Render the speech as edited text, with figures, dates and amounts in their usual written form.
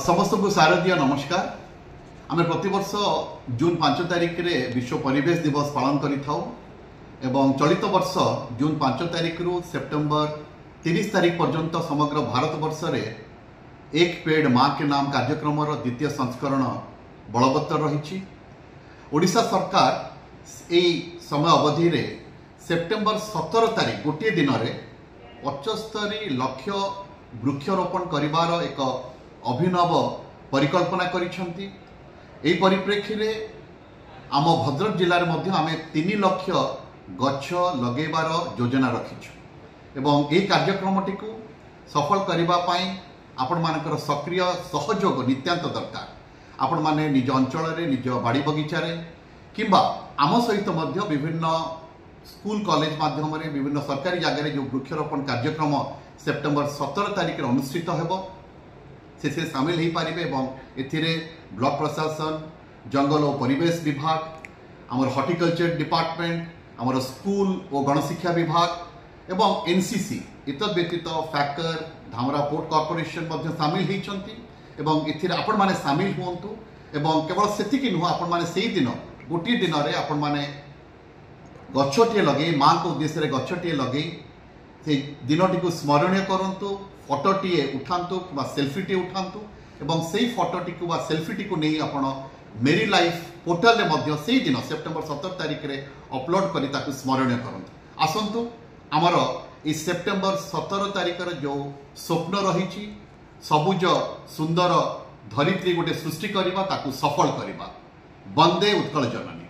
समस्त को शारदीय नमस्कार। आम प्रतिवर्ष जून 5 तारिख रे विश्व परिवेश दिवस पालन करिथाउ। चलित वर्ष जून 5 तारिख रु सेप्टेम्बर 30 तारिख पर्यंत समग्र भारत वर्ष रे एक पेड़ माँ के नाम कार्यक्रम द्वितीय संस्करण बलवत्तर रही। ओडिशा सरकार यही समय अवधि रे सेप्टेम्बर 17 तारिख गोटे दिन में 75 लाख वृक्षरोपण करिवार एक अभिनव परिकल्पना करिसेंती। एही परिप्रेक्षी रे आम भद्रक जिले में आम 3 लाख गछ लगेबार योजना रखीछु एवं यही कार्यक्रमटी को सफल करने आपण मानकर सक्रिय सहयोग नित्यांत दरकार। आपण माने निज अंचल रे निज बाड़ी बगीचा रे किंबा आम सहित मध्य विभिन्न स्कूल कॉलेज माध्यम रे विभिन्न सरकारी जगह रे जो वृक्षरोपण कार्यक्रम सेप्टेम्बर 17 तारिख अनुष्ठित हेबो से सामिल हो पारे। एथिरे ब्लॉक प्रशासन, जंगल और परिवेश विभाग, आमर हॉर्टिकल्चर डिपार्टमेंट, आमर स्कूल और गणशिक्षा विभाग एवं एनसीसी इतद व्यतीत फैकर धामरा पोर्ट कॉर्पोरेशन सामिल होती। एथिरे आपण माने सामिल हुंतु एवं केवल सेतिकी नुह आपण माने सेही दिन गोटे दिन रे आपण माने गछटिए लगे माँ को उद्देश्य गछटिए लगे से दिनटी को स्मरणीय करंतु। फोटोटीए उठातु कि सेल्फीटी उठातु एवं से फोटोटी को सेल्फीटी को नहीं आपण मेरी लाइफ पोर्टाल रे मध्य से दिन सेप्टेम्बर 17 तारिख रे अपलोड करी ताकु स्मरणीय करंतु। आसंतु आमर ई सेप्टेम्बर 17 तारिख रे जो स्वप्न रही सबुज सुंदर धरित्री गोटे सृष्टि करबा ताकु सफल करबा। वंदे उत्कल जननी।